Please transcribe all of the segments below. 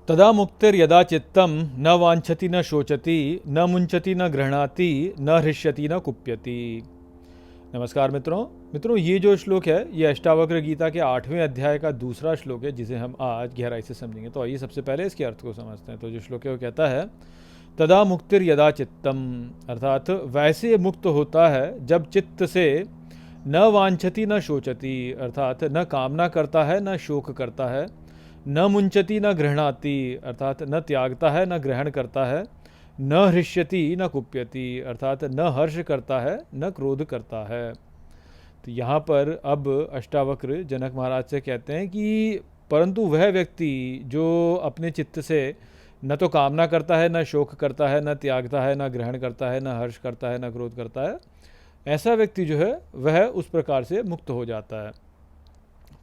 तदा मुक्तिर्यदा चित्तम न वांछति न शोचति न मुंचति न गृह्णाति न हृष्यति न कुप्यति। नमस्कार मित्रों, ये जो श्लोक है ये अष्टावक्र गीता के 8वें अध्याय का दूसरा श्लोक है, जिसे हम आज गहराई से समझेंगे। तो आइए सबसे पहले इसके अर्थ को समझते हैं। तो जो श्लोक है वो कहता है, तदा मुक्तिर्यदा चित्तम, अर्थात वैसे मुक्त होता है जब चित्त से न वांछति न शोचति, अर्थात न कामना करता है न शोक करता है, न मुंचति न गृह्णाति, अर्थात न त्यागता है न ग्रहण करता है, न हृष्यति न कुप्यति, अर्थात न हर्ष करता है न क्रोध करता है। तो यहाँ पर अब अष्टावक्र जनक महाराज से कहते हैं कि परंतु वह व्यक्ति जो अपने चित्त से न तो कामना करता है, न शोक करता है, न त्यागता है, न ग्रहण करता है, न हर्ष करता है, न क्रोध करता है, ऐसा व्यक्ति जो है वह उस प्रकार से मुक्त हो जाता है।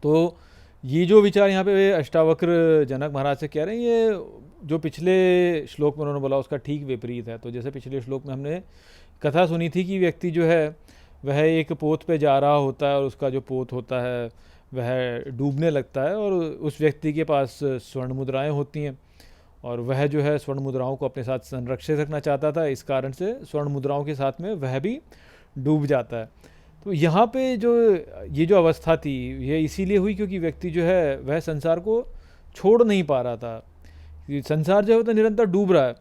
तो ये जो विचार यहाँ पे अष्टावक्र जनक महाराज से कह रहे हैं, ये जो पिछले श्लोक में उन्होंने बोला उसका ठीक विपरीत है। तो जैसे पिछले श्लोक में हमने कथा सुनी थी कि व्यक्ति जो है वह एक पोत पे जा रहा होता है और उसका जो पोत होता है वह डूबने लगता है, और उस व्यक्ति के पास स्वर्ण मुद्राएं होती हैं और वह जो है स्वर्ण मुद्राओं को अपने साथ संरक्षित रखना चाहता था, इस कारण से स्वर्ण मुद्राओं के साथ में वह भी डूब जाता है। तो यहाँ पे जो ये जो अवस्था थी ये इसीलिए हुई क्योंकि व्यक्ति जो है वह संसार को छोड़ नहीं पा रहा था। संसार जो है तो निरंतर डूब रहा है,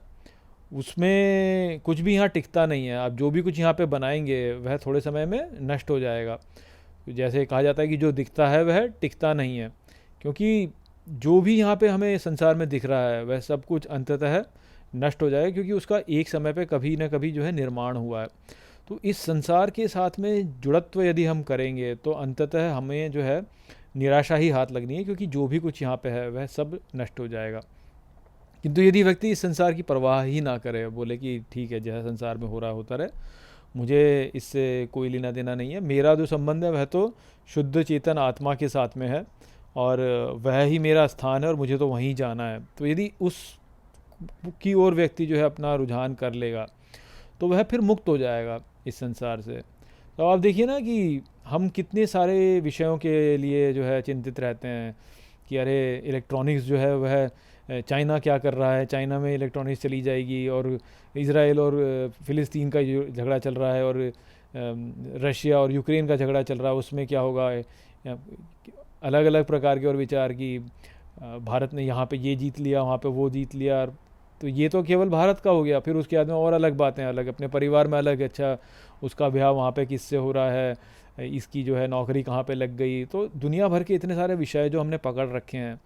उसमें कुछ भी यहाँ टिकता नहीं है। आप जो भी कुछ यहाँ पे बनाएंगे वह थोड़े समय में नष्ट हो जाएगा। तो जैसे कहा जाता है कि जो दिखता है वह टिकता नहीं है, क्योंकि जो भी यहाँ पे हमें संसार में दिख रहा है वह सब कुछ अंततः नष्ट हो जाएगा, क्योंकि उसका एक समय पे कभी ना कभी जो है निर्माण हुआ है। तो इस संसार के साथ में जुड़त्व यदि हम करेंगे तो अंततः हमें जो है निराशा ही हाथ लगनी है, क्योंकि जो भी कुछ यहाँ पे है वह सब नष्ट हो जाएगा। किंतु यदि व्यक्ति इस संसार की परवाह ही ना करे, बोले कि ठीक है जैसा संसार में हो रहा होता रहे, मुझे इससे कोई लेना देना नहीं है, मेरा जो संबंध है वह तो शुद्ध चेतन आत्मा के साथ में है और वह ही मेरा स्थान है और मुझे तो वहीं जाना है। तो यदि उस की ओर व्यक्ति जो है अपना रुझान कर लेगा तो वह फिर मुक्त हो जाएगा इस संसार से। तो आप देखिए ना कि हम कितने सारे विषयों के लिए जो है चिंतित रहते हैं कि अरे इलेक्ट्रॉनिक्स जो है वह चाइना क्या कर रहा है, चाइना में इलेक्ट्रॉनिक्स चली जाएगी, और इज़राइल और फ़िलिस्तीन का जो झगड़ा चल रहा है, और रशिया और यूक्रेन का झगड़ा चल रहा है, उसमें क्या होगा। अलग अलग प्रकार के और विचार कि भारत ने यहाँ पे ये जीत लिया, वहाँ पे वो जीत लिया। तो ये तो केवल भारत का हो गया, फिर उसके बाद में और अलग बातें अलग, अपने परिवार में अलग, अच्छा उसका ब्याह वहाँ पे किससे हो रहा है, इसकी जो है नौकरी कहाँ पे लग गई। तो दुनिया भर के इतने सारे विषय जो हमने पकड़ रखे हैं,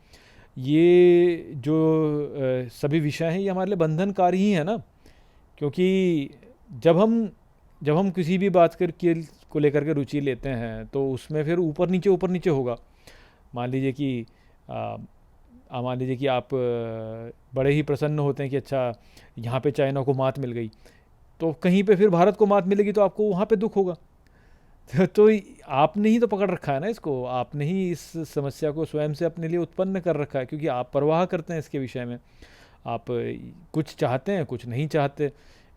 ये जो सभी विषय हैं ये हमारे लिए बंधनकारी ही है ना। क्योंकि जब हम किसी भी बात को लेकर के रुचि लेते हैं तो उसमें फिर ऊपर नीचे होगा। मान लीजिए कि आप बड़े ही प्रसन्न होते हैं कि अच्छा यहाँ पे चाइना को मात मिल गई, तो कहीं पे फिर भारत को मात मिलेगी तो आपको वहाँ पे दुख होगा। तो आपने ही तो पकड़ रखा है ना इसको, आपने ही इस समस्या को स्वयं से अपने लिए उत्पन्न कर रखा है, क्योंकि आप परवाह करते हैं इसके विषय में। आप कुछ चाहते हैं, कुछ नहीं चाहते।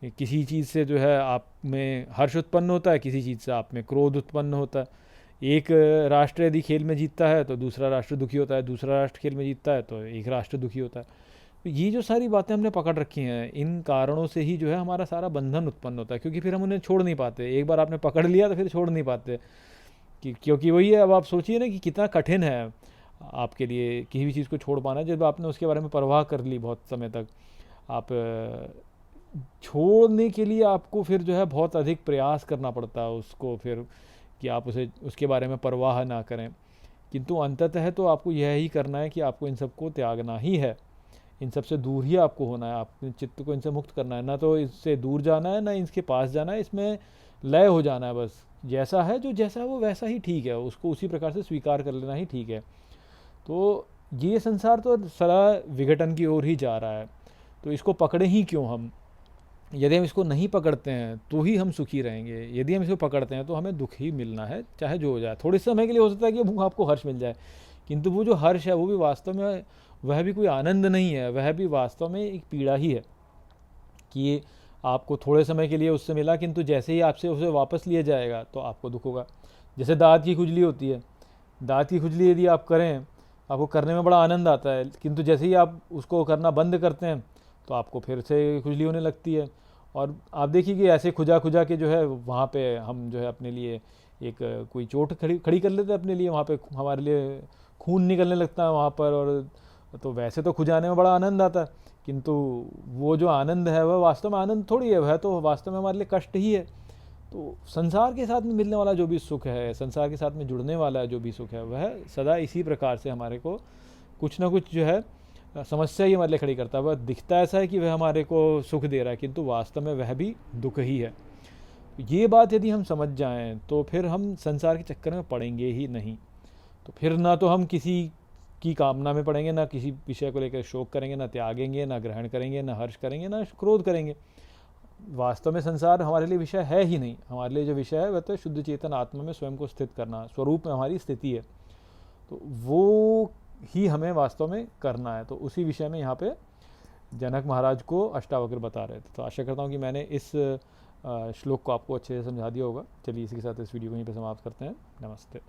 किसी चीज़ से जो है आप में हर्ष उत्पन्न होता है, किसी चीज़ से आप में क्रोध उत्पन्न होता है। एक राष्ट्र यदि खेल में जीतता है तो दूसरा राष्ट्र दुखी होता है, दूसरा राष्ट्र खेल में जीतता है तो एक राष्ट्र दुखी होता है। तो ये जो सारी बातें हमने पकड़ रखी हैं, इन कारणों से ही जो है हमारा सारा बंधन उत्पन्न होता है, क्योंकि फिर हम उन्हें छोड़ नहीं पाते। एक बार आपने पकड़ लिया तो फिर छोड़ नहीं पाते क्योंकि वही है। अब आप सोचिए ना कि कितना कठिन है आपके लिए किसी भी चीज़ को छोड़ पाना। जब आपने उसके बारे में परवाह कर ली बहुत समय तक, आप छोड़ने के लिए आपको फिर जो है बहुत अधिक प्रयास करना पड़ता है उसको, फिर कि आप उसके बारे में परवाह ना करें। किंतु अंततः तो आपको यह ही करना है कि आपको इन सबको त्यागना ही है, इन सबसे दूर ही आपको होना है। अपने चित्त को इनसे मुक्त करना है, ना तो इससे दूर जाना है ना इसके पास जाना है, इसमें लय हो जाना है। बस जैसा है वो वैसा ही ठीक है, उसको उसी प्रकार से स्वीकार कर लेना ही ठीक है। तो ये संसार तो सदा विघटन की ओर ही जा रहा है, तो इसको पकड़े ही क्यों हम। यदि हम इसको नहीं पकड़ते हैं तो ही हम सुखी रहेंगे, यदि हम इसको पकड़ते हैं तो हमें दुख ही मिलना है, चाहे जो हो जाए। थोड़े समय के लिए हो सकता है कि वो आपको हर्ष मिल जाए, किंतु वो जो हर्ष है वो भी वास्तव में वह भी कोई आनंद नहीं है, वह भी वास्तव में एक पीड़ा ही है कि आपको थोड़े समय के लिए उससे मिला, किंतु जैसे ही आपसे उसे वापस लिया जाएगा तो आपको दुख होगा। जैसे दाँत की खुजली होती है, दाँत की खुजली यदि आप करें आपको करने में बड़ा आनंद आता है, किंतु जैसे ही आप उसको करना बंद करते हैं तो आपको फिर से खुजली होने लगती है। और आप देखिए कि ऐसे खुजा खुजा के जो है वहाँ पे हम जो है अपने लिए एक कोई चोट खड़ी खड़ी कर लेते हैं अपने लिए, वहाँ पे हमारे लिए खून निकलने लगता है वहाँ पर। और तो वैसे तो खुजाने में बड़ा आनंद आता है, किंतु वो जो आनंद है वह वास्तव में आनंद थोड़ी है, वह तो वास्तव में हमारे लिए कष्ट ही है। तो संसार के साथ में मिलने वाला जो भी सुख है, संसार के साथ में जुड़ने वाला जो भी सुख है, वह सदा इसी प्रकार से हमारे को कुछ ना कुछ जो है समस्या ही हमारे लिए खड़ी करता है। वह दिखता ऐसा है कि वह हमारे को सुख दे रहा है, किंतु वास्तव में वह भी दुख ही है। ये बात यदि हम समझ जाएं तो फिर हम संसार के चक्कर में पड़ेंगे ही नहीं। तो फिर ना तो हम किसी की कामना में पड़ेंगे, ना किसी विषय को लेकर शोक करेंगे, ना त्यागेंगे, ना ग्रहण करेंगे, ना हर्ष करेंगे, ना क्रोध करेंगे। वास्तव में संसार हमारे लिए विषय है ही नहीं। हमारे लिए जो विषय है वह तो शुद्ध चेतन आत्मा में स्वयं को स्थित करना, स्वरूप में हमारी स्थिति है। तो वो ही हमें वास्तव में करना है। तो उसी विषय में यहाँ पे जनक महाराज को अष्टावक्र बता रहे थे। तो आशा करता हूँ कि मैंने इस श्लोक को आपको अच्छे से समझा दिया होगा। चलिए इसी के साथ इस वीडियो को यहीं पे समाप्त करते हैं। नमस्ते।